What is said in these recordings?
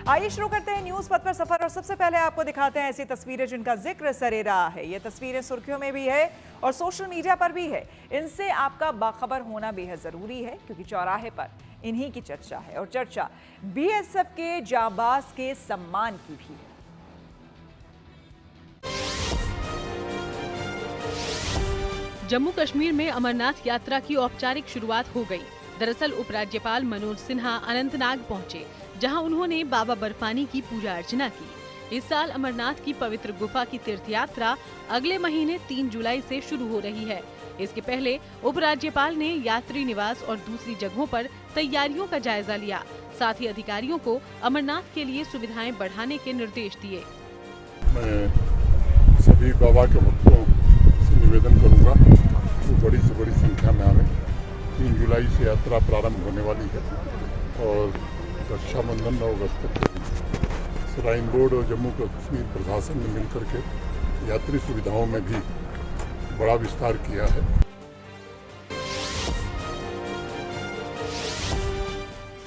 आइए शुरू करते हैं न्यूज पथ पर सफर और सबसे पहले आपको दिखाते हैं ऐसी तस्वीरें जिनका जिक्र सरे रहा है। ये तस्वीरें सुर्खियों में भी है और सोशल मीडिया पर भी है। इनसे आपका बाखबर होना बेहद जरूरी है क्योंकि चौराहे पर इन्हीं की चर्चा है और चर्चा बीएसएफ के जांबाज के सम्मान की भी है। जम्मू कश्मीर में अमरनाथ यात्रा की औपचारिक शुरुआत हो गई। दरअसल उपराज्यपाल मनोज सिन्हा अनंतनाग पहुंचे, जहां उन्होंने बाबा बर्फानी की पूजा अर्चना की। इस साल अमरनाथ की पवित्र गुफा की तीर्थ यात्रा अगले महीने 3 जुलाई से शुरू हो रही है। इसके पहले उपराज्यपाल ने यात्री निवास और दूसरी जगहों पर तैयारियों का जायजा लिया। साथ ही अधिकारियों को अमरनाथ के लिए सुविधाएं बढ़ाने के निर्देश दिए। मैं सभी बाबा के भक्तों से निवेदन करूंगा वो बड़ी से बड़ी संख्या में आवे। 3 जुलाई से यात्रा प्रारंभ होने वाली है और रक्षाबंधन 9 अगस्त तक श्राइन बोर्ड और जम्मू कश्मीर प्रशासन ने मिलकर के यात्री सुविधाओं में भी बड़ा विस्तार किया है।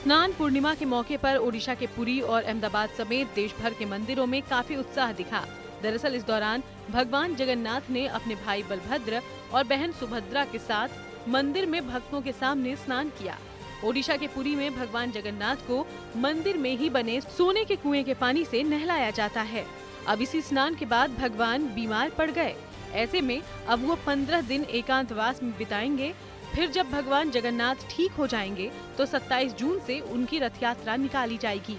स्नान पूर्णिमा के मौके पर ओडिशा के पुरी और अहमदाबाद समेत देश भर के मंदिरों में काफी उत्साह दिखा। दरअसल इस दौरान भगवान जगन्नाथ ने अपने भाई बलभद्र और बहन सुभद्रा के साथ मंदिर में भक्तों के सामने स्नान किया। ओडिशा के पुरी में भगवान जगन्नाथ को मंदिर में ही बने सोने के कुएं के पानी से नहलाया जाता है। अब इसी स्नान के बाद भगवान बीमार पड़ गए। ऐसे में अब वो 15 दिन एकांतवास में बिताएंगे। फिर जब भगवान जगन्नाथ ठीक हो जाएंगे तो 27 जून से उनकी रथ यात्रा निकाली जाएगी।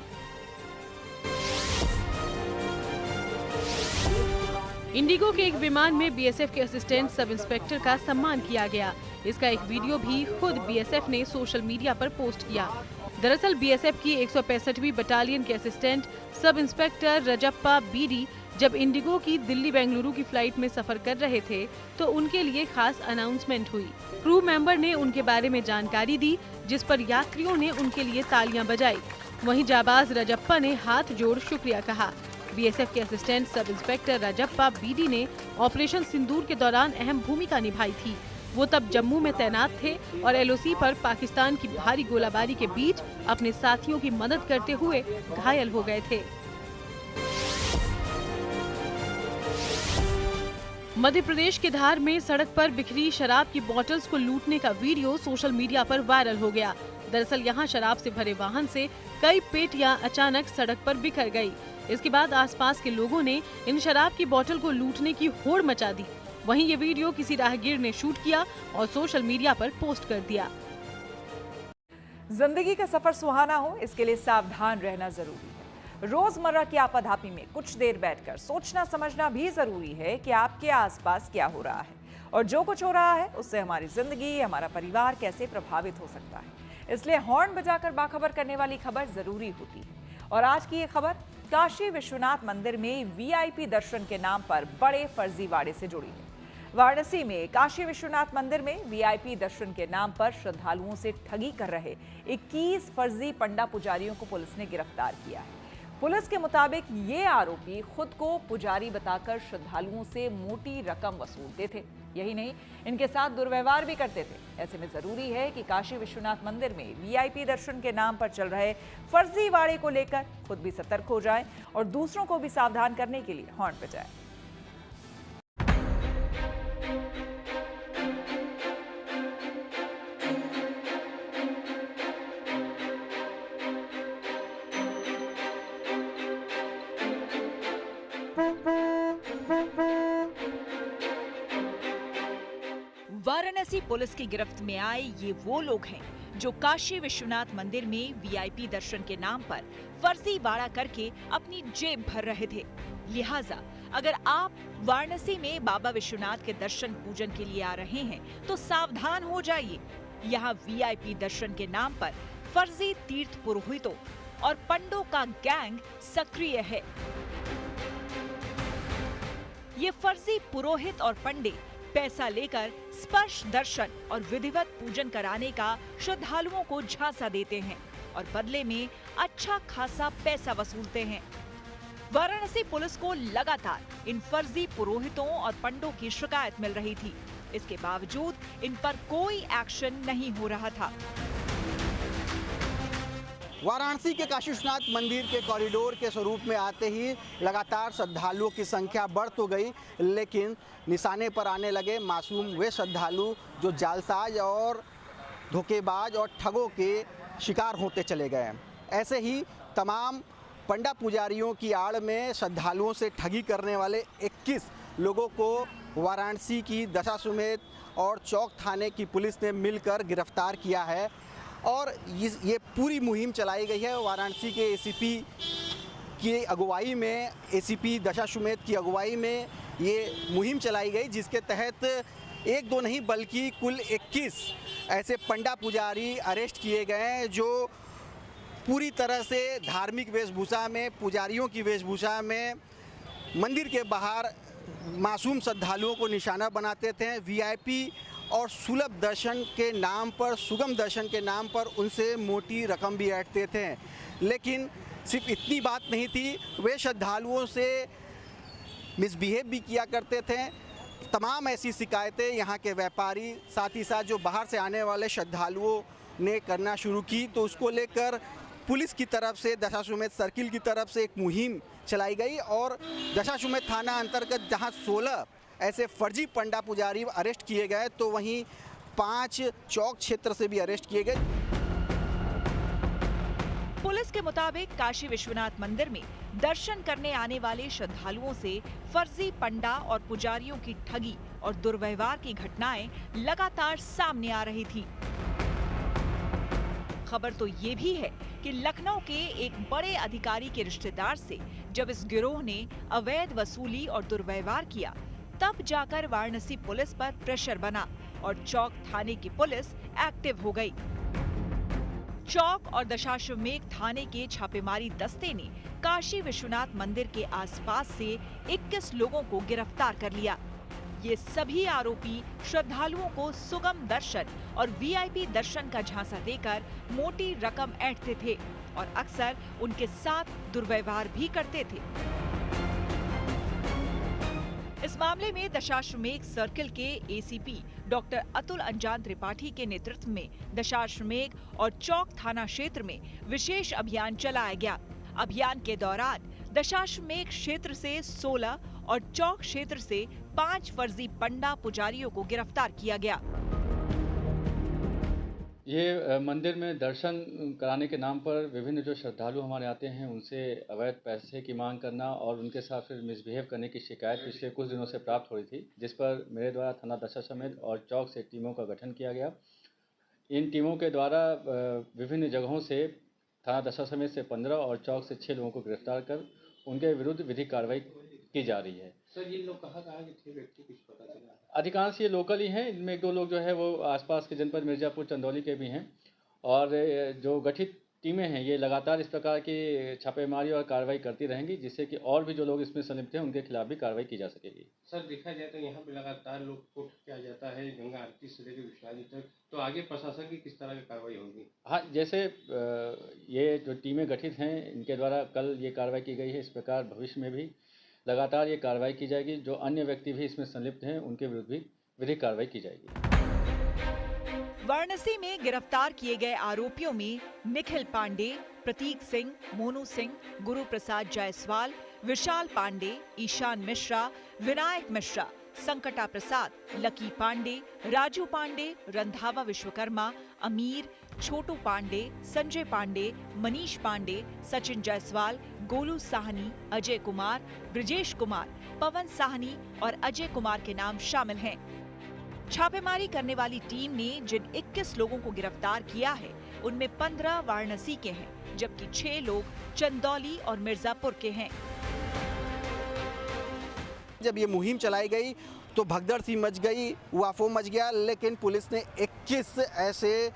इंडिगो के एक विमान में बीएसएफ के असिस्टेंट सब इंस्पेक्टर का सम्मान किया गया। इसका एक वीडियो भी खुद बीएसएफ ने सोशल मीडिया पर पोस्ट किया। दरअसल बीएसएफ की 165वीं बटालियन के assistant sub inspector Rajappa BD जब इंडिगो की दिल्ली बेंगलुरु की फ्लाइट में सफर कर रहे थे तो उनके लिए खास अनाउंसमेंट हुई। क्रू मेंबर ने उनके बारे में जानकारी दी, जिस पर यात्रियों ने उनके लिए तालियां बजाई। वहीं जाबाज रजप्पा ने हाथ जोड़ शुक्रिया कहा। बीएसएफ के assistant sub inspector Rajappa BD ने ऑपरेशन सिंदूर के दौरान अहम भूमिका निभाई थी। वो तब जम्मू में तैनात थे और एलओसी पर पाकिस्तान की भारी गोलाबारी के बीच अपने साथियों की मदद करते हुए घायल हो गए थे। मध्य प्रदेश के धार में सड़क पर बिखरी शराब की बोतल्स को लूटने का वीडियो सोशल मीडिया पर वायरल हो गया। दरअसल यहां शराब से भरे वाहन से कई पेटियां अचानक सड़क पर बिखर गई। इसके बाद आसपास के लोगों ने इन शराब की बोतल को लूटने की होड़ मचा दी। वहीं ये वीडियो किसी राहगीर ने शूट किया और सोशल मीडिया पर पोस्ट कर दिया। जिंदगी का सफर सुहाना हो, इसके लिए सावधान रहना जरूरी है। रोजमर्रा की आपाधापी में कुछ देर बैठकर सोचना समझना भी जरूरी है कि आपके आसपास क्या हो रहा है और जो कुछ हो रहा है उससे हमारी जिंदगी, हमारा परिवार कैसे प्रभावित हो सकता है। इसलिए हॉर्न बजाकर बाखबर करने वाली खबर जरूरी होती है। और आज की ये खबर काशी विश्वनाथ मंदिर में वीआईपी दर्शन के नाम पर बड़े फर्जीवाड़े से जुड़ी है। वाराणसी में काशी विश्वनाथ मंदिर में वीआईपी दर्शन के नाम पर श्रद्धालुओं से ठगी कर रहे 21 फर्जी पंडा पुजारियों को पुलिस ने गिरफ्तार किया है। पुलिस के मुताबिक ये आरोपी खुद को पुजारी बताकर श्रद्धालुओं से मोटी रकम वसूलते थे। यही नहीं, इनके साथ दुर्व्यवहार भी करते थे। ऐसे में जरूरी है कि काशी विश्वनाथ मंदिर में वीआईपी दर्शन के नाम पर चल रहे फर्जीवाड़े को लेकर खुद भी सतर्क हो जाएं और दूसरों को भी सावधान करने के लिए हॉर्न बजाएं। वाराणसी पुलिस की गिरफ्त में आए ये वो लोग हैं जो काशी विश्वनाथ मंदिर में वीआईपी दर्शन के नाम पर फर्जीवाड़ा करके अपनी जेब भर रहे थे। लिहाजा अगर आप वाराणसी में बाबा विश्वनाथ के दर्शन पूजन के लिए आ रहे हैं तो सावधान हो जाइए। यहाँ वीआईपी दर्शन के नाम पर फर्जी तीर्थ पुरोहितों और पंडों का गैंग सक्रिय है। ये फर्जी पुरोहित और पंडे पैसा लेकर स्पर्श दर्शन और विधिवत पूजन कराने का श्रद्धालुओं को झांसा देते हैं और बदले में अच्छा खासा पैसा वसूलते हैं। वाराणसी पुलिस को लगातार इन फर्जी पुरोहितों और पंडों की शिकायत मिल रही थी। इसके बावजूद इन पर कोई एक्शन नहीं हो रहा था। वाराणसी के काशी विश्वनाथ मंदिर के कॉरिडोर के स्वरूप में आते ही लगातार श्रद्धालुओं की संख्या बढ़ तो गई, लेकिन निशाने पर आने लगे मासूम वे श्रद्धालु जो जालसाज और धोखेबाज और ठगों के शिकार होते चले गए। ऐसे ही तमाम पंडा पुजारियों की आड़ में श्रद्धालुओं से ठगी करने वाले 21 लोगों को वाराणसी की दशाश्वमेध और चौक थाने की पुलिस ने मिलकर गिरफ्तार किया है। और ये पूरी मुहिम चलाई गई है वाराणसी के एसीपी की अगुवाई में, एसीपी दशाश्वमेध की अगुवाई में ये मुहिम चलाई गई, जिसके तहत एक दो नहीं बल्कि कुल 21 ऐसे पंडा पुजारी अरेस्ट किए गए हैं जो पूरी तरह से धार्मिक वेशभूषा में, पुजारियों की वेशभूषा में मंदिर के बाहर मासूम श्रद्धालुओं को निशाना बनाते थे। वीआईपी और सुलभ दर्शन के नाम पर, सुगम दर्शन के नाम पर उनसे मोटी रकम भी ऐंठते थे। लेकिन सिर्फ इतनी बात नहीं थी, वे श्रद्धालुओं से मिसबिहेव भी किया करते थे। तमाम ऐसी शिकायतें यहाँ के व्यापारी, साथ ही साथ जो बाहर से आने वाले श्रद्धालुओं ने करना शुरू की, तो उसको लेकर पुलिस की तरफ से, दशाश्वमेध सर्किल की तरफ से एक मुहिम चलाई गई और दशाश्वमेध थाना अंतर्गत जहाँ 16 ऐसे फर्जी पंडा पुजारी अरेस्ट किए गए, तो वहीं 5 चौक क्षेत्र से भी अरेस्ट किए गए। पुलिस के मुताबिक काशी विश्वनाथ मंदिर में दर्शन करने आने वाले श्रद्धालुओं से फर्जी पंडा और पुजारियों की ठगी और दुर्व्यवहार की घटनाएं लगातार सामने आ रही थी। खबर तो ये भी है कि लखनऊ के एक बड़े अधिकारी के रिश्तेदार से जब इस गिरोह ने अवैध वसूली और दुर्व्यवहार किया, तब जाकर वाराणसी पुलिस पर प्रेशर बना और चौक थाने की पुलिस एक्टिव हो गई। चौक और दशाश्वमेध थाने के छापेमारी दस्ते ने काशी विश्वनाथ मंदिर के आसपास से 21 लोगों को गिरफ्तार कर लिया। ये सभी आरोपी श्रद्धालुओं को सुगम दर्शन और वीआईपी दर्शन का झांसा देकर मोटी रकम ऐंठते थे और अक्सर उनके साथ दुर्व्यवहार भी करते थे। इस मामले में दशाश्वमेध सर्किल के एसीपी डॉक्टर अतुल अंजान त्रिपाठी के नेतृत्व में दशाश्वमेध और चौक थाना क्षेत्र में विशेष अभियान चलाया गया। अभियान के दौरान दशाश्वमेध क्षेत्र से 16 और चौक क्षेत्र से 5 फर्जी पंडा पुजारियों को गिरफ्तार किया गया। ये मंदिर में दर्शन कराने के नाम पर विभिन्न जो श्रद्धालु हमारे आते हैं उनसे अवैध पैसे की मांग करना और उनके साथ फिर मिसबिहेव करने की शिकायत पिछले कुछ दिनों से प्राप्त हो रही थी, जिस पर मेरे द्वारा थाना दशाश्वमेध और चौक से टीमों का गठन किया गया। इन टीमों के द्वारा विभिन्न जगहों से थाना दशाश्वमेध से 15 और चौक से 6 लोगों को गिरफ्तार कर उनके विरुद्ध विधिक कार्रवाई की जा रही है। सर, ये लोग कहाँ के थे, व्यक्ति कुछ पता चला? अधिकांश ये लोकल ही हैं। इनमें 1-2 लोग जो है वो आसपास के जनपद मिर्ज़ापुर, चंदौली के भी हैं। और जो गठित टीमें हैं ये लगातार इस प्रकार की छापेमारी और कार्रवाई करती रहेंगी, जिससे कि और भी जो लोग इसमें संलिप्त हैं उनके खिलाफ भी कार्रवाई की जा सकेगी। सर, देखा जाए तो यहाँ पे लगातार लोग को किया जाता है, गंगा आरती से लेकर विश्राम तक, तो आगे प्रशासन की किस तरह की कार्रवाई होगी? हाँ, जैसे ये जो टीमें गठित हैं इनके द्वारा कल ये कार्रवाई की गई है, इस प्रकार भविष्य में भी लगातार ये कार्रवाई की जाएगी। जो अन्य व्यक्ति भी इसमें संलिप्त हैं उनके विरुद्ध भी विधिक कार्रवाई की जाएगी। वाराणसी में गिरफ्तार किए गए आरोपियों में निखिल पांडे, प्रतीक सिंह, मोनू सिंह, गुरु प्रसाद जायसवाल, विशाल पांडे, ईशान मिश्रा, विनायक मिश्रा, संकटा प्रसाद, लकी पांडे, राजू पांडे, रंधावा विश्वकर्मा, अमीर, छोटू पांडे, संजय पांडे, मनीष पांडे, सचिन जायसवाल, गोलू साहनी, अजय कुमार, ब्रिजेश कुमार, पवन साहनी और अजय कुमार के नाम शामिल हैं। छापेमारी करने वाली टीम ने जिन 21 लोगों को गिरफ्तार किया है उनमें 15 वाराणसी के हैं, जबकि 6 लोग चंदौली और मिर्जापुर के हैं। जब ये मुहिम चलाई गई तो भगदड़ सी मच गई, वाफो मच गया, लेकिन पुलिस ने 21 ऐसे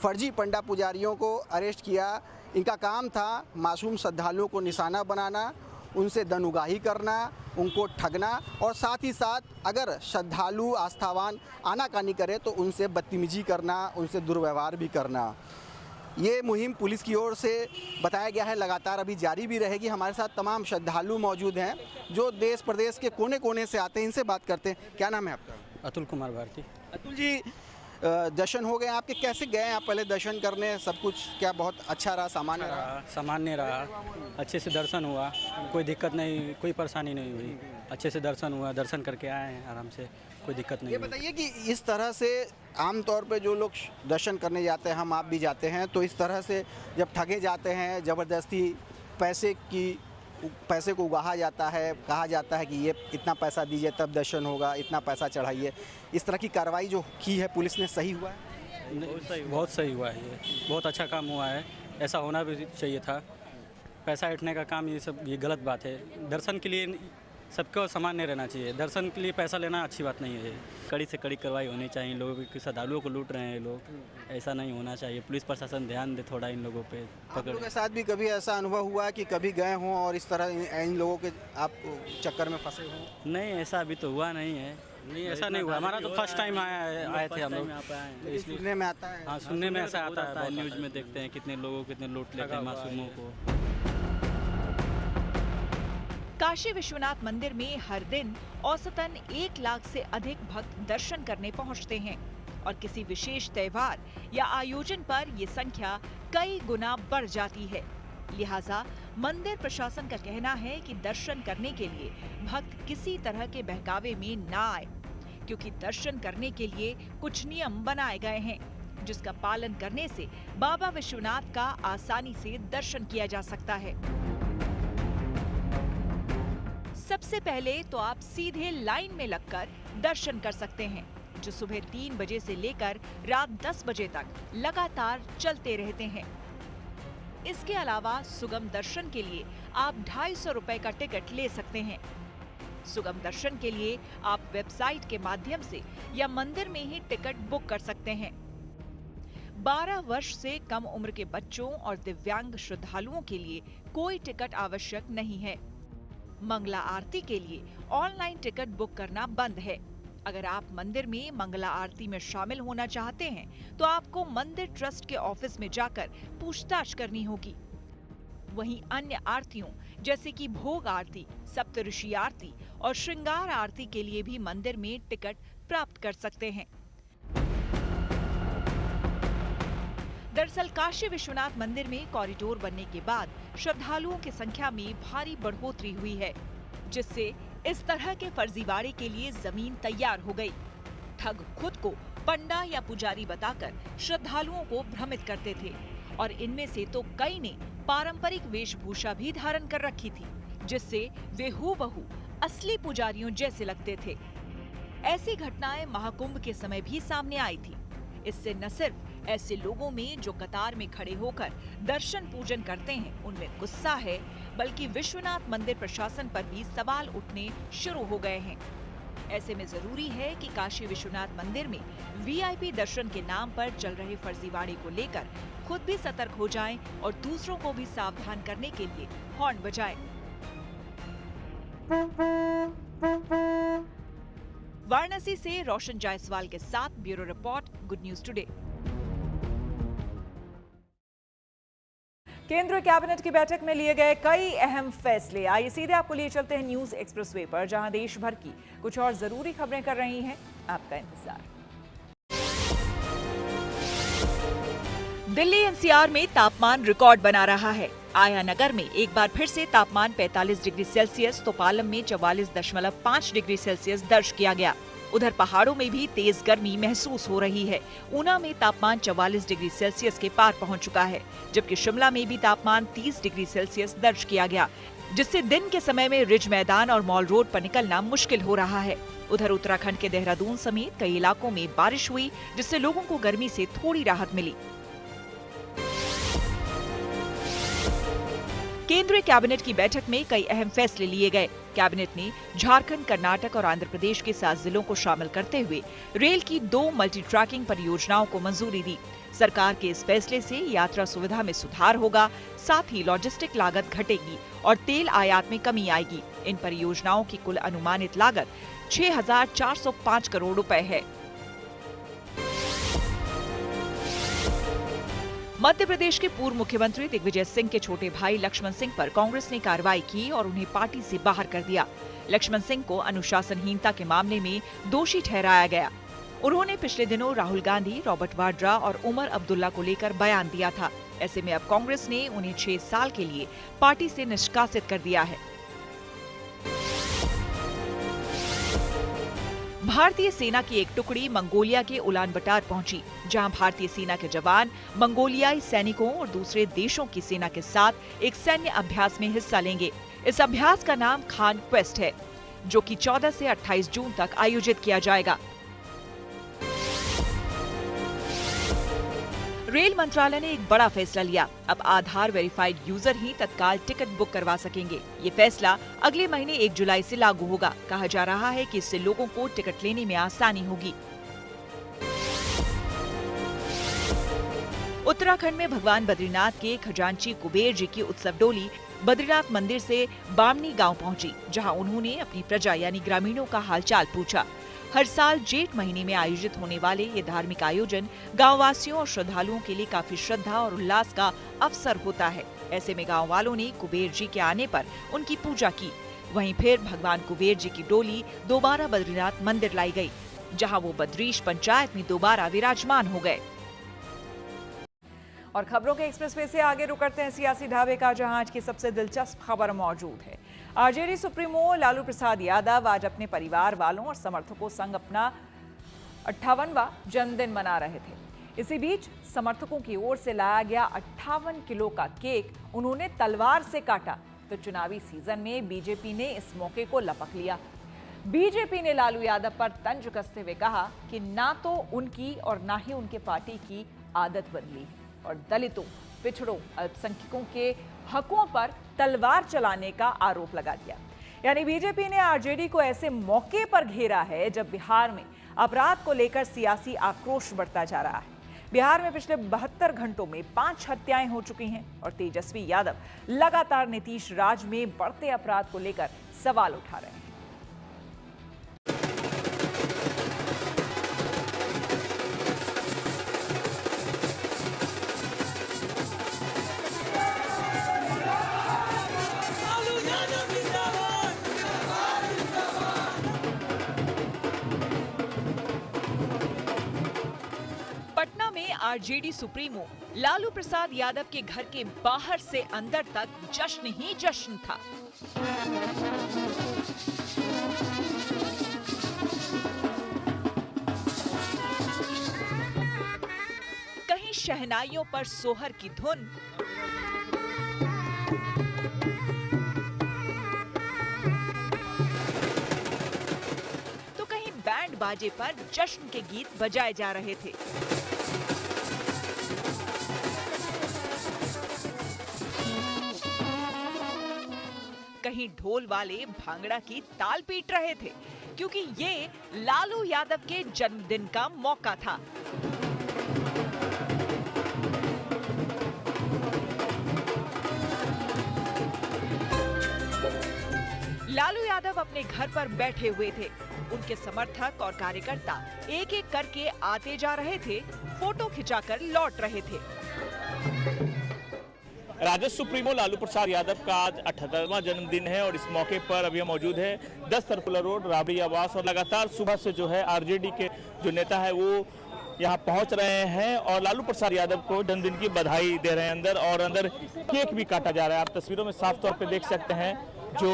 फर्जी पंडा पुजारियों को अरेस्ट किया। इनका काम था मासूम श्रद्धालुओं को निशाना बनाना, उनसे दनुगाही करना, उनको ठगना और साथ ही साथ अगर श्रद्धालु आस्थावान आनाकानी करे तो उनसे बदतमीजी करना, उनसे दुर्व्यवहार भी करना। ये मुहिम पुलिस की ओर से बताया गया है लगातार अभी जारी भी रहेगी। हमारे साथ तमाम श्रद्धालु मौजूद हैं जो देश प्रदेश के कोने कोने से आते हैं, इनसे बात करते हैं। क्या नाम है आपका? अतुल कुमार भारती। अतुल जी, दर्शन हो गए आपके, कैसे गए आप पहले दर्शन करने, सब कुछ क्या बहुत अच्छा रहा, सामान्य रहा? सामान्य रहा, अच्छे से दर्शन हुआ, कोई दिक्कत नहीं, कोई परेशानी नहीं हुई, अच्छे से दर्शन हुआ, दर्शन करके आए हैं आराम से, कोई दिक्कत नहीं ये हुई। बताइए कि इस तरह से आमतौर पे जो लोग दर्शन करने जाते हैं, हम आप भी जाते हैं, तो इस तरह से जब ठगे जाते हैं, ज़बरदस्ती पैसे को उगाहा जाता है, कहा जाता है कि ये इतना पैसा दीजिए तब दर्शन होगा, इतना पैसा चढ़ाइए, इस तरह की कार्रवाई जो की है पुलिस ने, सही हुआ है? बहुत सही हुआ है, ये बहुत अच्छा काम हुआ है, ऐसा होना भी चाहिए था। पैसा ऐंठने का काम ये गलत बात है। दर्शन के लिए सबको सामान्य रहना चाहिए, दर्शन के लिए पैसा लेना अच्छी बात नहीं है। कड़ी से कड़ी कार्रवाई होनी चाहिए, लोगों की श्रद्धालुओं को लूट रहे हैं लोग, ऐसा नहीं होना चाहिए। पुलिस प्रशासन ध्यान दे थोड़ा इन लोगों पे। आप लोगों के साथ भी कभी ऐसा अनुभव हुआ कि कभी गए हों और इस तरह इन लोगों के आप चक्कर में फंसे हों? नहीं, ऐसा अभी तो हुआ नहीं है। नहीं, ऐसा नहीं हुआ, हमारा तो फर्स्ट टाइम आए थे हम लोग। सुनने में आता है? हाँ, सुनने में ऐसा आता है, न्यूज़ में देखते हैं कितने लोगों कितने लूट लेते हैं मासूमों को। काशी विश्वनाथ मंदिर में हर दिन औसतन 1 लाख से अधिक भक्त दर्शन करने पहुंचते हैं और किसी विशेष त्योहार या आयोजन पर ये संख्या कई गुना बढ़ जाती है। लिहाजा मंदिर प्रशासन का कहना है कि दर्शन करने के लिए भक्त किसी तरह के बहकावे में ना आए, क्योंकि दर्शन करने के लिए कुछ नियम बनाए गए हैं, जिसका पालन करने से बाबा विश्वनाथ का आसानी से दर्शन किया जा सकता है। सबसे पहले तो आप सीधे लाइन में लगकर दर्शन कर सकते हैं, जो सुबह 3 बजे से लेकर रात 10 बजे तक लगातार चलते रहते हैं। इसके अलावा सुगम दर्शन के लिए आप 250 रुपए का टिकट ले सकते हैं। सुगम दर्शन के लिए आप वेबसाइट के माध्यम से या मंदिर में ही टिकट बुक कर सकते हैं। 12 वर्ष से कम उम्र के बच्चों और दिव्यांग श्रद्धालुओं के लिए कोई टिकट आवश्यक नहीं है। मंगला आरती के लिए ऑनलाइन टिकट बुक करना बंद है। अगर आप मंदिर में मंगला आरती में शामिल होना चाहते हैं तो आपको मंदिर ट्रस्ट के ऑफिस में जाकर पूछताछ करनी होगी। वहीं अन्य आरतियों जैसे कि भोग आरती, सप्तऋषि आरती और श्रृंगार आरती के लिए भी मंदिर में टिकट प्राप्त कर सकते हैं। दरअसल काशी विश्वनाथ मंदिर में कॉरिडोर बनने के बाद श्रद्धालुओं की संख्या में भारी बढ़ोतरी हुई है, जिससे इस तरह के फर्जीवाड़े के लिए जमीन तैयार हो गई। ठग खुद को पंडा या पुजारी बताकर श्रद्धालुओं को भ्रमित करते थे और इनमें से तो कई ने पारंपरिक वेशभूषा भी धारण कर रखी थी, जिससे वे हूबहू असली पुजारियों जैसे लगते थे। ऐसी घटनाएं महाकुंभ के समय भी सामने आई थी। इससे न सिर्फ ऐसे लोगों में जो कतार में खड़े होकर दर्शन पूजन करते हैं उनमें गुस्सा है, बल्कि विश्वनाथ मंदिर प्रशासन पर भी सवाल उठने शुरू हो गए हैं। ऐसे में जरूरी है कि काशी विश्वनाथ मंदिर में वीआईपी दर्शन के नाम पर चल रहे फर्जीवाड़े को लेकर खुद भी सतर्क हो जाएं और दूसरों को भी सावधान करने के लिए हॉर्न बजाएं। वाराणसी से रोशन जायसवाल के साथ bureau report, good news today. केंद्रीय कैबिनेट की बैठक में लिए गए कई अहम फैसले। आइए सीधे आपको लिए चलते हैं न्यूज एक्सप्रेसवे पर, जहां देश भर की कुछ और जरूरी खबरें कर रही हैं आपका इंतजार। दिल्ली एनसीआर में तापमान रिकॉर्ड बना रहा है। आया नगर में एक बार फिर से तापमान 45 डिग्री सेल्सियस तो पालम में 44.5 डिग्री सेल्सियस दर्ज किया गया। उधर पहाड़ों में भी तेज गर्मी महसूस हो रही है। ऊना में तापमान 44 डिग्री सेल्सियस के पार पहुंच चुका है, जबकि शिमला में भी तापमान 30 डिग्री सेल्सियस दर्ज किया गया, जिससे दिन के समय में रिज मैदान और मॉल रोड पर निकलना मुश्किल हो रहा है। उधर उत्तराखंड के देहरादून समेत कई इलाकों में बारिश हुई, जिससे लोगों को गर्मी से थोड़ी राहत मिली। केंद्रीय कैबिनेट की बैठक में कई अहम फैसले लिए गए। कैबिनेट ने झारखंड, कर्नाटक और आंध्र प्रदेश के 7 जिलों को शामिल करते हुए रेल की 2 मल्टी ट्रैकिंग परियोजनाओं को मंजूरी दी। सरकार के इस फैसले से यात्रा सुविधा में सुधार होगा, साथ ही लॉजिस्टिक लागत घटेगी और तेल आयात में कमी आएगी। इन परियोजनाओं की कुल अनुमानित लागत 6,405 करोड़ रुपए है। मध्य प्रदेश के पूर्व मुख्यमंत्री दिग्विजय सिंह के छोटे भाई लक्ष्मण सिंह पर कांग्रेस ने कार्रवाई की और उन्हें पार्टी से बाहर कर दिया। लक्ष्मण सिंह को अनुशासनहीनता के मामले में दोषी ठहराया गया। उन्होंने पिछले दिनों राहुल गांधी, रॉबर्ट वाड्रा और उमर अब्दुल्ला को लेकर बयान दिया था। ऐसे में अब कांग्रेस ने उन्हें 6 साल के लिए पार्टी से निष्कासित कर दिया है। भारतीय सेना की एक टुकड़ी मंगोलिया के उलान बटार पहुंची, जहां भारतीय सेना के जवान मंगोलियाई सैनिकों और दूसरे देशों की सेना के साथ एक सैन्य अभ्यास में हिस्सा लेंगे। इस अभ्यास का नाम खान क्वेस्ट है, जो कि 14 से 28 जून तक आयोजित किया जाएगा। रेल मंत्रालय ने एक बड़ा फैसला लिया। अब आधार वेरीफाइड यूजर ही तत्काल टिकट बुक करवा सकेंगे। ये फैसला अगले महीने 1 जुलाई से लागू होगा। कहा जा रहा है कि इससे लोगों को टिकट लेने में आसानी होगी। उत्तराखंड में भगवान बद्रीनाथ के खजांची कुबेर जी की उत्सव डोली बद्रीनाथ मंदिर से बामनी गांव पहुंची, जहां उन्होंने अपनी प्रजा यानी ग्रामीणों का हालचाल पूछा। हर साल जेठ महीने में आयोजित होने वाले ये धार्मिक आयोजन गांववासियों और श्रद्धालुओं के लिए काफी श्रद्धा और उल्लास का अवसर होता है। ऐसे में गांव वालों ने कुबेर जी के आने पर उनकी पूजा की। वहीं फिर भगवान कुबेर जी की डोली दोबारा बद्रीनाथ मंदिर लाई गई, जहां वो बद्रीश पंचायत में दोबारा विराजमान हो गए। और खबरों के एक्सप्रेसवे से आगे रुक करते हैं सियासी ढाबे का, जहां आज की सबसे दिलचस्प खबर मौजूद है। आरजेडी सुप्रीमो लालू प्रसाद यादव आज अपने परिवार वालों और समर्थकों संग अपना 58वां जन्मदिन मना रहे थे। इसी बीच समर्थकों की ओर से लाया गया 58 किलो का केक उन्होंने तलवार से काटा, तो चुनावी सीजन में बीजेपी ने इस मौके को लपक लिया। बीजेपी ने लालू यादव पर तंज कसते हुए कहा कि ना तो उनकी और ना ही उनके पार्टी की आदत बदली है और दलितों, पिछड़ों, अल्पसंख्यकों के हकों पर तलवार चलाने का आरोप लगा दिया। यानी बीजेपी ने आरजेडी को ऐसे मौके पर घेरा है जब बिहार में अपराध को लेकर सियासी आक्रोश बढ़ता जा रहा है। बिहार में पिछले 72 घंटों में 5 हत्याएं हो चुकी हैं और तेजस्वी यादव लगातार नीतीश राज में बढ़ते अपराध को लेकर सवाल उठा रहे हैं। आरजेडी सुप्रीमो लालू प्रसाद यादव के घर के बाहर से अंदर तक जश्न ही जश्न था। कहीं शहनाइयों पर सोहर की धुन, तो कहीं बैंड बाजे पर जश्न के गीत बजाए जा रहे थे। कहीं ढोल वाले भांगड़ा की ताल पीट रहे थे, क्योंकि ये लालू यादव के जन्मदिन का मौका था। लालू यादव अपने घर पर बैठे हुए थे। उनके समर्थक और कार्यकर्ता एक एक करके आते जा रहे थे, फोटो खिंचाकर लौट रहे थे। राजद सुप्रीमो लालू प्रसाद यादव का आज 78वां जन्मदिन है और इस मौके पर अभी हम मौजूद है 10 सर्कुलर रोड राबड़ी आवास, और लगातार सुबह से जो है आरजेडी के जो नेता है वो यहाँ पहुँच रहे हैं और लालू प्रसाद यादव को जन्मदिन की बधाई दे रहे हैं। अंदर केक भी काटा जा रहा है। आप तस्वीरों में साफ तौर पर देख सकते हैं जो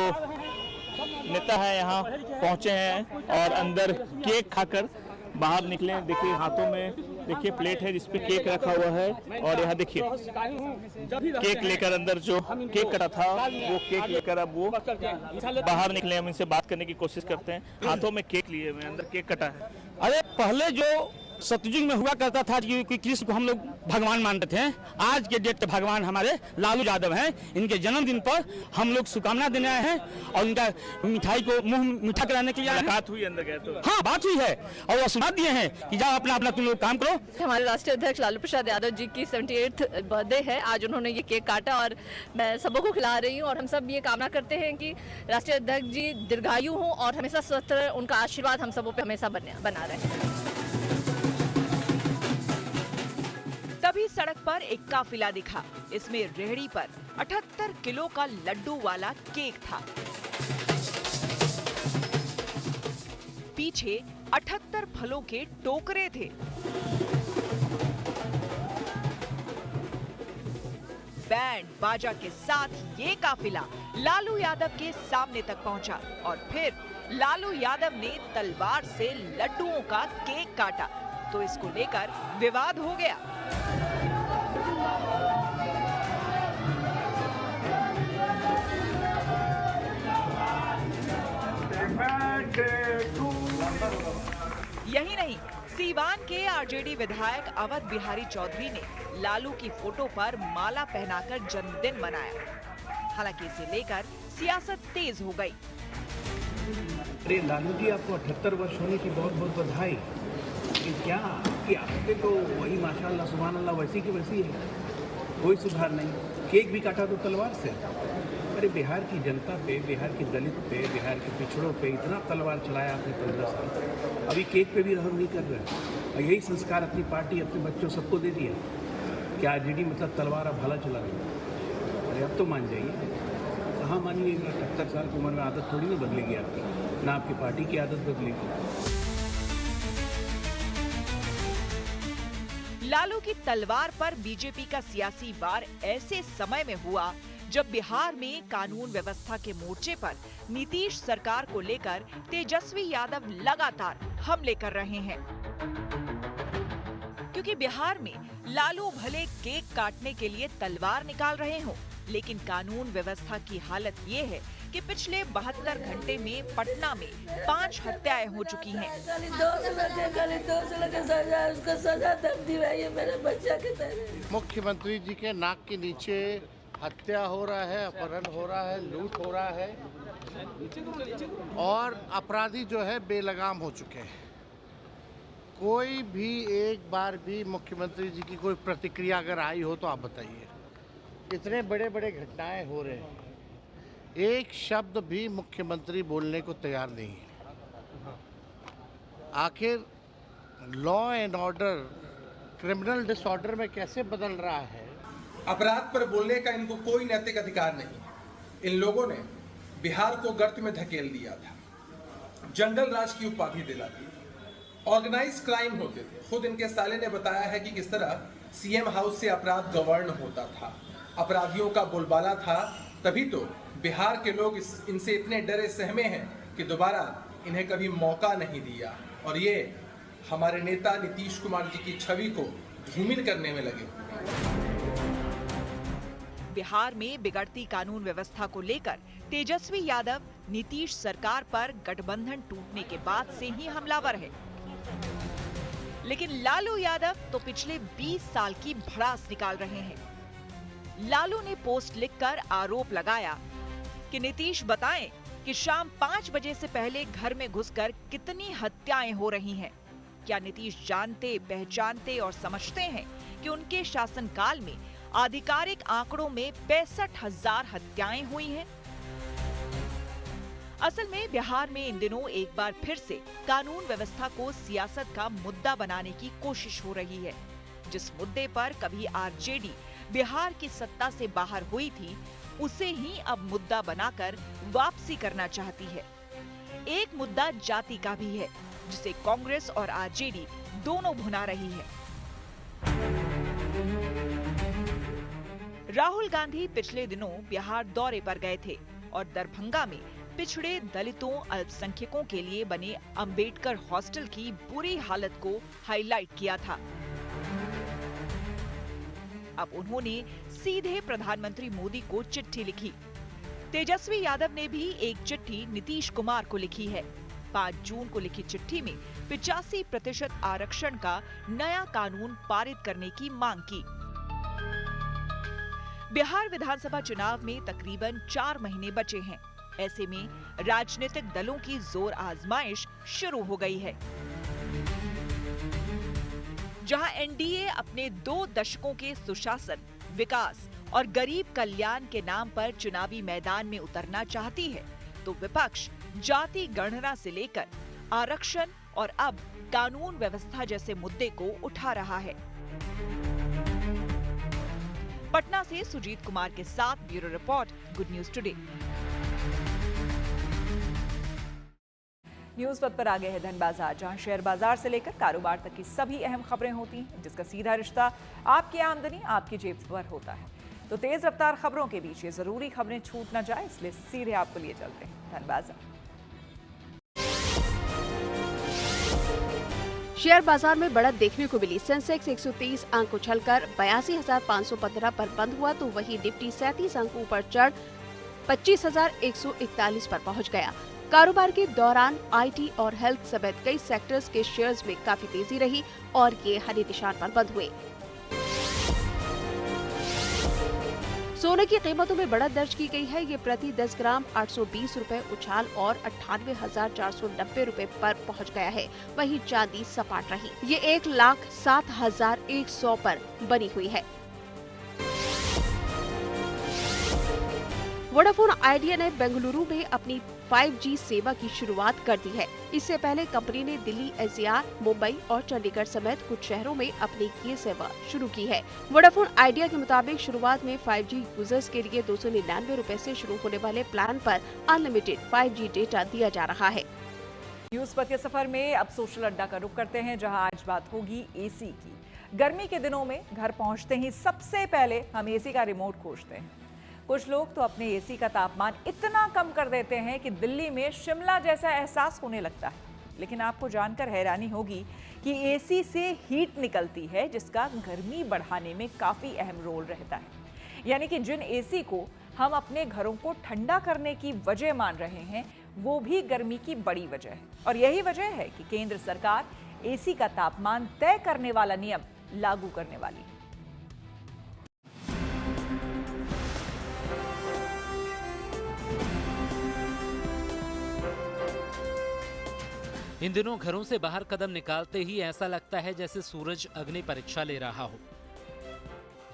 नेता है यहाँ पहुँचे हैं और अंदर केक खाकर बाहर निकले। देखिए हाथों में देखिए प्लेट है जिसपे केक रखा हुआ है और यहाँ देखिए केक लेकर अंदर जो केक कटा था वो केक लेकर अब वो बाहर निकले। हम इनसे बात करने की कोशिश करते हैं। हाथों में केक लिए हुए अंदर केक कटा है। अरे पहले जो सतयुग में हुआ करता था कि कृष्ण को हम लोग भगवान मानते थे, आज के डेट भगवान हमारे लालू यादव हैं। इनके जन्मदिन पर हम लोग शुभकामना देने आए हैं और उनका मिठाई को मुंह मीठा कराने के लिए बात हुई अंदर गए तो हाँ बात हुई है और आशीर्वाद दिए हैं कि जाओ अपना अपना तुम लोग काम करो। हमारे राष्ट्रीय अध्यक्ष लालू प्रसाद यादव जी की 78th बर्थडे है। आज उन्होंने ये केक काटा और मैं सबको खिला रही हूँ और हम सब ये कामना करते हैं कि राष्ट्रीय अध्यक्ष जी दीर्घायु हों और हमेशा स्वस्थ रहे। उनका आशीर्वाद हम सबों पे हमेशा बना रहे। तभी सड़क पर एक काफिला दिखा। इसमें रेहड़ी पर 78 किलो का लड्डू वाला केक था। पीछे 78 फलों के टोकरे थे। बैंड बाजा के साथ ये काफिला लालू यादव के सामने तक पहुंचा और फिर लालू यादव ने तलवार से लड्डुओं का केक काटा तो इसको लेकर विवाद हो गया। यही नहीं, सीवान के आरजेडी विधायक अवध बिहारी चौधरी ने लालू की फोटो पर माला पहनाकर जन्मदिन मनाया। हालांकि इसे लेकर सियासत तेज हो गई। अरे लालू जी, आपको 78 वर्ष होने की बहुत बहुत बधाई। क्या कि आपके तो वही माशाअल्लाह सुभान अल्लाह वैसी की वैसी है, कोई सुधार नहीं। केक भी काटा तो तलवार से। अरे बिहार की जनता पे, बिहार की दलित पे, बिहार के पिछड़ों पे इतना तलवार चलाया आपने 15 साल, अभी केक पे भी रहम नहीं कर रहे। और यही संस्कार अपनी पार्टी, अपने बच्चों सबको दे दिया। क्या आरजेडी मतलब तलवार अब भाला चला रही है? अरे अब तो मान जाइए। कहाँ मानिएगा? 78 साल की उम्र में आदत थोड़ी ना बदलेगी आपकी, ना आपकी पार्टी की आदत बदलेगी। लालू की तलवार पर बीजेपी का सियासी वार ऐसे समय में हुआ जब बिहार में कानून व्यवस्था के मोर्चे पर नीतीश सरकार को लेकर तेजस्वी यादव लगातार हमले कर रहे हैं। क्योंकि बिहार में लालू भले केक काटने के लिए तलवार निकाल रहे हों, लेकिन कानून व्यवस्था की हालत ये है कि पिछले 72 घंटे में पटना में 5 हत्याएं हो चुकी हैं। मुख्यमंत्री जी के नाक के नीचे हत्या हो रहा है, अपहरण हो रहा है, लूट हो रहा है और अपराधी जो है बेलगाम हो चुके हैं। कोई भी एक बार भी मुख्यमंत्री जी की कोई प्रतिक्रिया अगर आई हो तो आप बताइए। इतने बड़े बड़े घटनाएं हो रहे हैं, एक शब्द भी मुख्यमंत्री बोलने को तैयार नहीं है। आखिर law and order criminal disorder में कैसे बदल रहा है? अपराध पर बोलने का इनको कोई नैतिक अधिकार नहीं। इन लोगों ने बिहार को गर्त में धकेल दिया था, जंगल राज की उपाधि दिला दी, ऑर्गेनाइज क्राइम होते थे। खुद इनके साले ने बताया है कि किस तरह सीएम हाउस से अपराध गवर्न होता था, अपराधियों का बोलबाला था। तभी तो बिहार के लोग इनसे इतने डरे सहमे हैं कि दोबारा इन्हें कभी मौका नहीं दिया और ये हमारे नेता नीतीश कुमार जी की छवि को धूमिल करने में लगे। बिहार में बिगड़ती कानून व्यवस्था को लेकर तेजस्वी यादव नीतीश सरकार पर गठबंधन टूटने के बाद से ही हमलावर है। लेकिन लालू यादव तो पिछले 20 साल की भड़ास निकाल रहे हैं। लालू ने पोस्ट लिखकर आरोप लगाया कि नीतीश बताएं कि शाम 5 बजे से पहले घर में घुसकर कितनी हत्याएं हो रही हैं। क्या नीतीश जानते, पहचानते और समझते हैं कि उनके शासनकाल में आधिकारिक आंकड़ों में 65,000 हत्याएं हुई हैं? असल में बिहार में इन दिनों एक बार फिर से कानून व्यवस्था को सियासत का मुद्दा बनाने की कोशिश हो रही है। जिस मुद्दे पर कभी आरजेडी बिहार की सत्ता से बाहर हुई थी, उसे ही अब मुद्दा बनाकर वापसी करना चाहती है। एक मुद्दा जाति का भी है, जिसे कांग्रेस और आरजेडी दोनों भुना रही है। राहुल गांधी पिछले दिनों बिहार दौरे पर गए थे और दरभंगा में पिछड़े दलितों, अल्पसंख्यकों के लिए बने अंबेडकर हॉस्टल की बुरी हालत को हाईलाइट किया था। अब उन्होंने सीधे प्रधानमंत्री मोदी को चिट्ठी लिखी। तेजस्वी यादव ने भी एक चिट्ठी नीतीश कुमार को लिखी है। 5 जून को लिखी चिट्ठी में 85% आरक्षण का नया कानून पारित करने की मांग की। बिहार विधानसभा चुनाव में तकरीबन 4 महीने बचे हैं। ऐसे में राजनीतिक दलों की जोर आजमाइश शुरू हो गई है। जहां एनडीए अपने 2 दशकों के सुशासन, विकास और गरीब कल्याण के नाम पर चुनावी मैदान में उतरना चाहती है, तो विपक्ष जाति गणना से लेकर आरक्षण और अब कानून व्यवस्था जैसे मुद्दे को उठा रहा है। पटना से सुजीत कुमार के साथ bureau report, good news today. News पथ पर आगे है धन बाजार, जहां शेयर बाजार से लेकर कारोबार तक की सभी अहम खबरें होती हैं, जिसका सीधा रिश्ता आपकी आमदनी आपकी जेब पर होता है। तो तेज रफ्तार खबरों के बीच ये जरूरी खबरें छूट ना जाए, इसलिए सीधे आपको लिए चलते हैं धन बाजार। शेयर बाजार में बढ़त देखने को मिली। सेंसेक्स 130 अंक उछलकर 82,515 पर बंद हुआ, तो वही निफ्टी 37 अंक ऊपर चढ़ 25,141 पर पहुंच गया। कारोबार के दौरान आईटी और हेल्थ समेत कई सेक्टर्स के शेयर्स में काफी तेजी रही और ये हरे निशान पर बंद हुए। सोने की कीमतों में बढ़त दर्ज की गई है। ये प्रति 10 ग्राम 820 रुपए उछाल और 98,490 रुपए पर पहुंच गया है। वहीं चांदी सपाट रही, ये 1,07,100 पर बनी हुई है। वोडाफोन आइडिया ने बेंगलुरु में अपनी 5G सेवा की शुरुआत कर दी है। इससे पहले कंपनी ने दिल्ली, NCR, मुंबई और चंडीगढ़ समेत कुछ शहरों में अपनी ये सेवा शुरू की है। वोडाफोन आइडिया के मुताबिक शुरुआत में 5G यूजर्स के लिए 299 रुपए से शुरू होने वाले प्लान पर अनलिमिटेड 5G डेटा दिया जा रहा है। न्यूज पथ के सफर में अब सोशल अड्डा का रुख करते हैं, जहां आज बात होगी एसी की। गर्मी के दिनों में घर पहुंचते ही सबसे पहले हम एसी का रिमोट खोजते हैं। कुछ लोग तो अपने एसी का तापमान इतना कम कर देते हैं कि दिल्ली में शिमला जैसा एहसास होने लगता है। लेकिन आपको जानकर हैरानी होगी कि एसी से हीट निकलती है, जिसका गर्मी बढ़ाने में काफ़ी अहम रोल रहता है। यानी कि जिन एसी को हम अपने घरों को ठंडा करने की वजह मान रहे हैं, वो भी गर्मी की बड़ी वजह है। और यही वजह है कि केंद्र सरकार एसी का तापमान तय करने वाला नियम लागू करने वाली है। इन दिनों घरों से बाहर कदम निकालते ही ऐसा लगता है जैसे सूरज अग्नि परीक्षा ले रहा हो।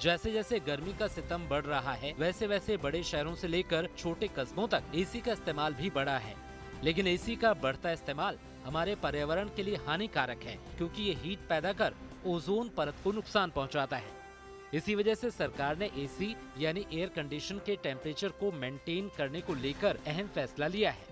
जैसे जैसे गर्मी का सितम बढ़ रहा है, वैसे वैसे बड़े शहरों से लेकर छोटे कस्बों तक एसी का इस्तेमाल भी बढ़ा है। लेकिन एसी का बढ़ता इस्तेमाल हमारे पर्यावरण के लिए हानिकारक है, क्योंकि ये हीट पैदा कर ओजोन परत को नुकसान पहुंचाता है। इसी वजह से सरकार ने एसी यानी एयर कंडीशन के टेम्परेचर को मेंटेन करने को लेकर अहम फैसला लिया है,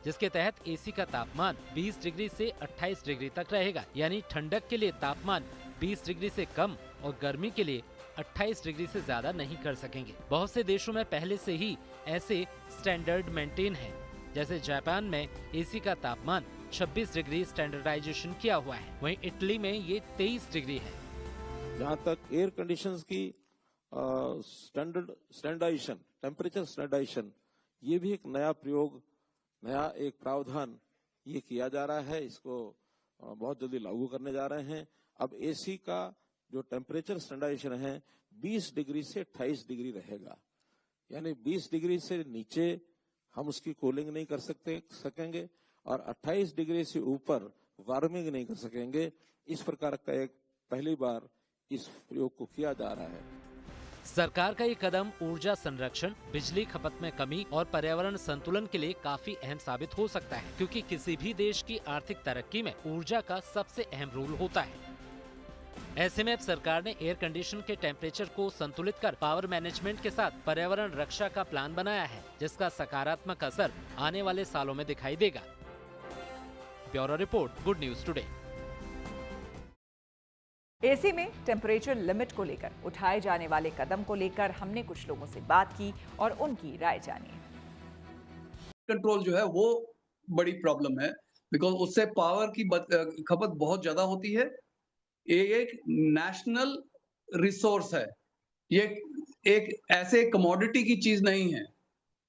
जिसके तहत एसी का तापमान 20 डिग्री से 28 डिग्री तक रहेगा। यानी ठंडक के लिए तापमान 20 डिग्री से कम और गर्मी के लिए 28 डिग्री से ज्यादा नहीं कर सकेंगे। बहुत से देशों में पहले से ही ऐसे स्टैंडर्ड मेंटेन है, जैसे जापान में एसी का तापमान 26 डिग्री स्टैंडर्डाइजेशन किया हुआ है। वहीं इटली में ये 23 डिग्री है। जहाँ तक एयर कंडीशंस की स्टैंडर्डाइजेशन, टेम्परेचर स्टैंडर्डाइजेशन, ये भी एक नया प्रयोग, नया एक प्रावधान ये किया जा रहा है। इसको बहुत जल्दी लागू करने जा रहे हैं। अब एसी का जो टेम्परेचर स्टैंडर्डाइजेशन है 20 डिग्री से 28 डिग्री रहेगा। यानी 20 डिग्री से नीचे हम उसकी कूलिंग नहीं कर सकेंगे और 28 डिग्री से ऊपर वार्मिंग नहीं कर सकेंगे। इस प्रकार का एक पहली बार इस प्रयोग को किया जा रहा है। सरकार का ये कदम ऊर्जा संरक्षण, बिजली खपत में कमी और पर्यावरण संतुलन के लिए काफी अहम साबित हो सकता है, क्योंकि किसी भी देश की आर्थिक तरक्की में ऊर्जा का सबसे अहम रोल होता है। ऐसे में अब सरकार ने एयर कंडीशन के टेम्परेचर को संतुलित कर पावर मैनेजमेंट के साथ पर्यावरण रक्षा का प्लान बनाया है, जिसका सकारात्मक असर आने वाले सालों में दिखाई देगा। Bureau report, good news today. AC में टेम्परेचर लिमिट को लेकर उठाए जाने वाले कदम को लेकर हमने कुछ लोगों से बात की और उनकी राय जानी। कंट्रोल जो है वो बड़ी प्रॉब्लम है, बिकॉज उससे पावर की खपत बहुत ज्यादा होती है। ये एक नेशनल रिसोर्स है, ये एक ऐसे कमोडिटी की चीज नहीं है।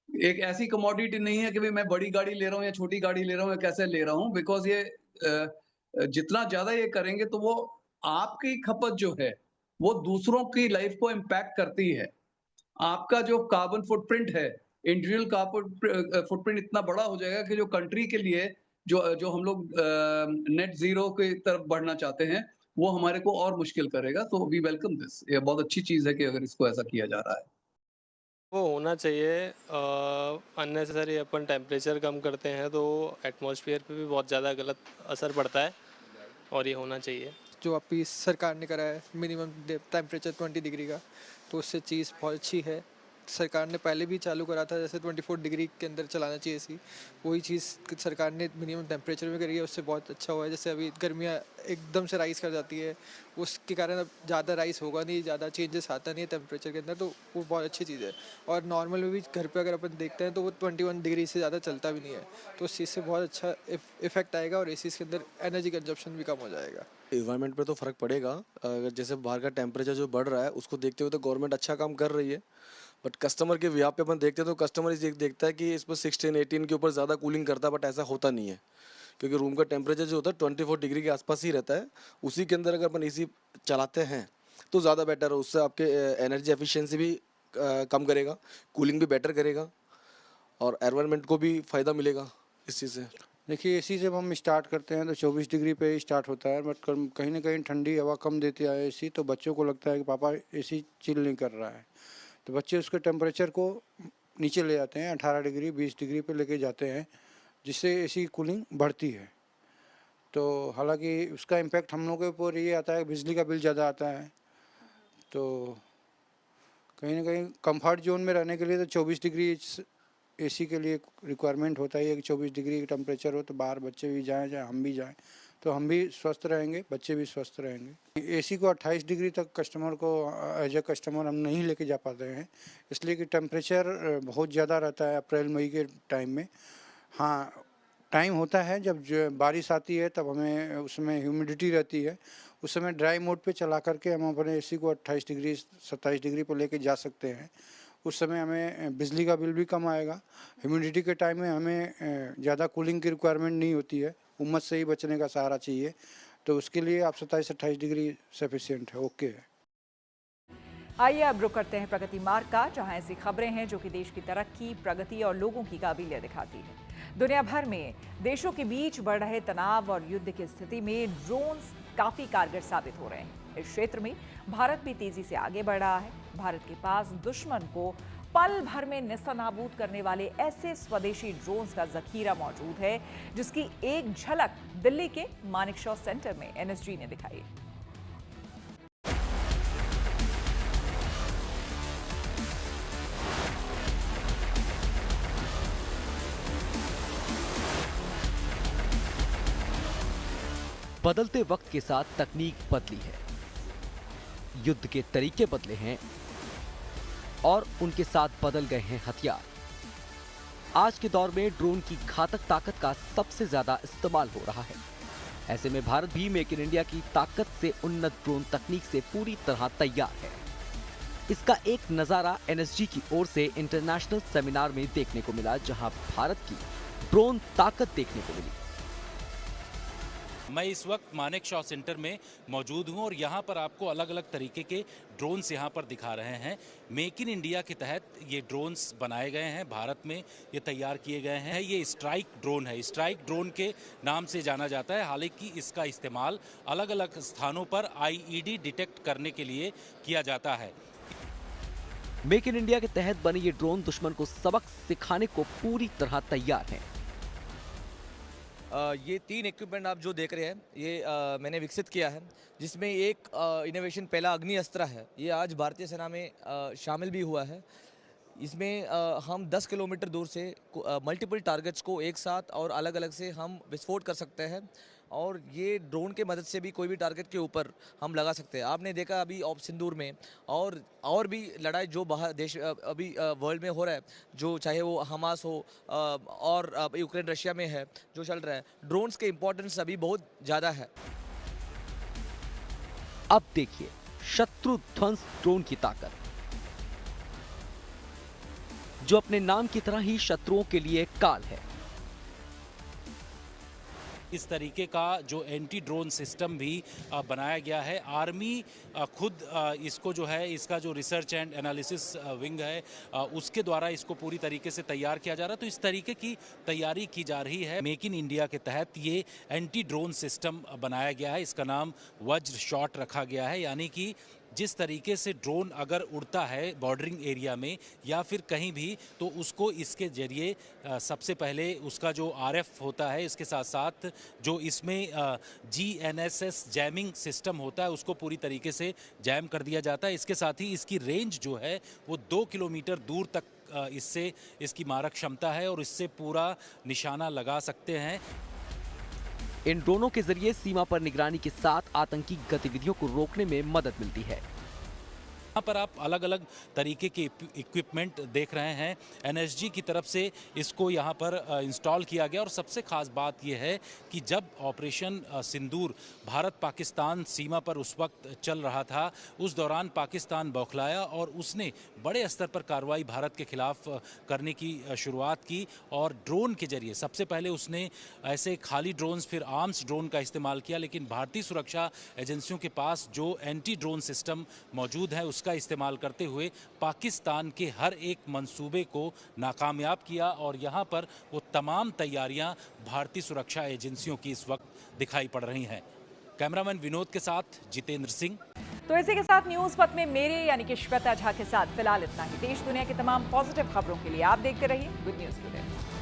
एक ऐसी कमोडिटी नहीं है कि भाई मैं बड़ी गाड़ी ले रहा हूँ या छोटी गाड़ी ले रहा हूँ या कैसे ले रहा हूँ, बिकॉज ये जितना ज्यादा ये करेंगे तो वो आपकी खपत जो है वो दूसरों की लाइफ को इम्पैक्ट करती है। आपका जो कार्बन फुटप्रिंट है, इंडिविजुअल कार्बन फुटप्रिंट इतना बड़ा हो जाएगा कि जो कंट्री के लिए जो हम लोग नेट जीरो की तरफ बढ़ना चाहते हैं वो हमारे को और मुश्किल करेगा। तो वी वेलकम दिस। ये बहुत अच्छी चीज है कि अगर इसको ऐसा किया जा रहा है। वो होना चाहिए। अननेसेसरी अपन टेम्परेचर कम करते हैं तो एटमॉस्फेयर पे भी बहुत ज़्यादा गलत असर पड़ता है और ये होना चाहिए। जो आपकी सरकार ने करा है मिनिमम टेम्परेचर 20 डिग्री का, तो उससे चीज़ बहुत अच्छी है। सरकार ने पहले भी चालू करा था, जैसे 24 डिग्री के अंदर चलाना चाहिए एसी, वही चीज़ सरकार ने मिनिमम टेम्परेचर में करी है, उससे बहुत अच्छा हुआ है। जैसे अभी गर्मियाँ एकदम से राइस कर जाती है, उसके कारण अब ज़्यादा राइस होगा नहीं, ज़्यादा चेंजेस आता नहीं है टेम्परेचर के अंदर, तो वो बहुत अच्छी चीज़ है। और नॉर्मल में भी घर पे अगर अपन देखते हैं तो वो 21 डिग्री से ज़्यादा चलता भी नहीं है, तो उस चीज़ से बहुत अच्छा इफेक्ट आएगा और एसी के अंदर एनर्जी कंजप्शन भी कम हो जाएगा। इन्वायरमेंट पे तो फ़र्क पड़ेगा, अगर जैसे बाहर का टेम्परेचर जो बढ़ रहा है उसको देखते हुए तो गवर्नमेंट अच्छा काम कर रही है, बट कस्टमर के व्यवहार पे अपन देखते हैं तो कस्टमर इस देखता है कि इस पर 16-18 के ऊपर ज़्यादा कूलिंग करता है, बट ऐसा होता नहीं है, क्योंकि रूम का टेम्परेचर जो होता है 24 डिग्री के आसपास ही रहता है। उसी के अंदर अगर अपन एसी चलाते हैं तो ज़्यादा बेटर है, उससे आपके एनर्जी एफिशिएंसी भी कम करेगा, कूलिंग भी बेटर करेगा और एनवायरनमेंट को भी फ़ायदा मिलेगा इस चीज़ से। देखिए एसी जब हम स्टार्ट करते हैं तो 24 डिग्री पे ही स्टार्ट होता है, बट कहीं ना कहीं ठंडी हवा कम देती है एसी, तो बच्चों को लगता है कि पापा एसी चिल नहीं कर रहा है, तो बच्चे उसके टेम्परेचर को नीचे ले जाते हैं, 18 डिग्री 20 डिग्री पे लेके जाते हैं, जिससे एसी कूलिंग बढ़ती है। तो हालांकि उसका इम्पैक्ट हम लोगों के ऊपर ये आता है, बिजली का बिल ज़्यादा आता है, तो कहीं ना कहीं कंफर्ट जोन में रहने के लिए तो 24 डिग्री एसी के लिए रिक्वायरमेंट होता ही है कि 24 डिग्री टेम्परेचर हो, तो बाहर बच्चे भी जाएं चाहे हम भी जाएं तो हम भी स्वस्थ रहेंगे, बच्चे भी स्वस्थ रहेंगे। एसी को 28 डिग्री तक कस्टमर को एज ए कस्टमर हम नहीं लेके जा पाते हैं, इसलिए कि टेम्परेचर बहुत ज़्यादा रहता है अप्रैल मई के टाइम में। हाँ, टाइम होता है जब जो बारिश आती है तब हमें उसमें ह्यूमिडिटी रहती है, उस समय ड्राई मोड पे चला करके हम अपने एसी को 28 डिग्री 27 डिग्री पर लेके जा सकते हैं। उस समय हमें बिजली का बिल भी कम आएगा। ह्यूमिडिटी के टाइम में हमें ज़्यादा कूलिंग की रिक्वायरमेंट नहीं होती है, उम्मस से ही बचने का सहारा चाहिए, तो उसके लिए आप 27-28 डिग्री सफिशिएंट है, ओके है। आइए अब रुक करते हैं प्रगति मार्ग का, जहां ऐसी खबरें हैं जो कि देश की तरक्की, प्रगति और लोगों की काबिलियत दिखाती है। दुनिया भर में देशों के बीच बढ़ रहे तनाव और युद्ध की स्थिति में ड्रोन्स काफी कारगर साबित हो रहे हैं। इस क्षेत्र में भारत भी तेजी से आगे बढ़ रहा है। भारत के पास दुश्मन को पल भर में नेस्तनाबूद करने वाले ऐसे स्वदेशी ड्रोन्स का जखीरा मौजूद है, जिसकी एक झलक दिल्ली के मानेकशॉ सेंटर में एनएसजी ने दिखाई। बदलते वक्त के साथ तकनीक बदली है, युद्ध के तरीके बदले हैं और उनके साथ बदल गए हैं हथियार। आज के दौर में ड्रोन की घातक ताकत का सबसे ज्यादा इस्तेमाल हो रहा है। ऐसे में भारत भी मेक इन इंडिया की ताकत से उन्नत ड्रोन तकनीक से पूरी तरह तैयार है। इसका एक नजारा एनएसजी की ओर से इंटरनेशनल सेमिनार में देखने को मिला, जहां भारत की ड्रोन ताकत देखने को मिली। मैं इस वक्त मानेकशॉ सेंटर में मौजूद हूं और यहां पर आपको अलग अलग तरीके के ड्रोन्स यहां पर दिखा रहे हैं। मेक इन इंडिया के तहत ये ड्रोन्स बनाए गए हैं, भारत में ये तैयार किए गए हैं। ये स्ट्राइक ड्रोन है, स्ट्राइक ड्रोन के नाम से जाना जाता है। हालांकि इसका इस्तेमाल अलग अलग स्थानों पर आईईडी डिटेक्ट करने के लिए किया जाता है। मेक इन इंडिया के तहत बने ये ड्रोन दुश्मन को सबक सिखाने को पूरी तरह तैयार है। ये 3 इक्विपमेंट आप जो देख रहे हैं ये मैंने विकसित किया है, जिसमें एक इनोवेशन पहला अग्नि अस्त्र है। ये आज भारतीय सेना में शामिल भी हुआ है। इसमें हम 10 किलोमीटर दूर से मल्टीपल टारगेट्स को एक साथ और अलग अलग से हम विस्फोट कर सकते हैं, और ये ड्रोन के मदद से भी कोई भी टारगेट के ऊपर हम लगा सकते हैं। आपने देखा अभी ऑपरेशन सिंदूर में और भी लड़ाई जो बाहर देश अभी वर्ल्ड में हो रहा है, जो चाहे वो हमास हो और यूक्रेन रशिया में है जो चल रहा है, ड्रोन्स के इम्पोर्टेंस अभी बहुत ज़्यादा है। अब देखिए शत्रु ध्वंस ड्रोन की ताकत, जो अपने नाम की तरह ही शत्रुओं के लिए काल है। इस तरीके का जो एंटी ड्रोन सिस्टम भी बनाया गया है। आर्मी खुद इसको जो है, इसका जो रिसर्च एंड एनालिसिस विंग है उसके द्वारा इसको पूरी तरीके से तैयार किया जा रहा है। तो इस तरीके की तैयारी की जा रही है। मेक इन इंडिया के तहत ये एंटी ड्रोन सिस्टम बनाया गया है। इसका नाम वज्र शॉट रखा गया है, यानी कि जिस तरीके से ड्रोन अगर उड़ता है बॉर्डरिंग एरिया में या फिर कहीं भी, तो उसको इसके जरिए सबसे पहले उसका जो RF होता है, इसके साथ साथ जो इसमें GNSS जैमिंग सिस्टम होता है उसको पूरी तरीके से जैम कर दिया जाता है। इसके साथ ही इसकी रेंज जो है वो 2 किलोमीटर दूर तक इससे इसकी मारक क्षमता है और इससे पूरा निशाना लगा सकते हैं। इन ड्रोनों के जरिए सीमा पर निगरानी के साथ आतंकी गतिविधियों को रोकने में मदद मिलती है। यहाँ पर आप अलग अलग तरीके के इक्विपमेंट देख रहे हैं। NSG की तरफ से इसको यहाँ पर इंस्टॉल किया गया और सबसे खास बात यह है कि जब ऑपरेशन सिंदूर भारत पाकिस्तान सीमा पर उस वक्त चल रहा था, उस दौरान पाकिस्तान बौखलाया और उसने बड़े स्तर पर कार्रवाई भारत के खिलाफ करने की शुरुआत की और ड्रोन के जरिए सबसे पहले उसने ऐसे खाली ड्रोन्स फिर आर्म्स ड्रोन का इस्तेमाल किया, लेकिन भारतीय सुरक्षा एजेंसियों के पास जो एंटी ड्रोन सिस्टम मौजूद है उसका इस्तेमाल करते हुए पाकिस्तान के हर एक मंसूबे को नाकामयाब किया और यहाँ पर वो तमाम तैयारियां भारतीय सुरक्षा एजेंसियों की इस वक्त दिखाई पड़ रही हैं। कैमरामैन विनोद के साथ जितेंद्र सिंह। तो इसी के साथ न्यूज पथ में मेरे यानी कि श्वेता झा के साथ फिलहाल इतना ही। देश दुनिया की तमाम पॉजिटिव खबरों के लिए आप देखते रहिए गुड न्यूज टुडे।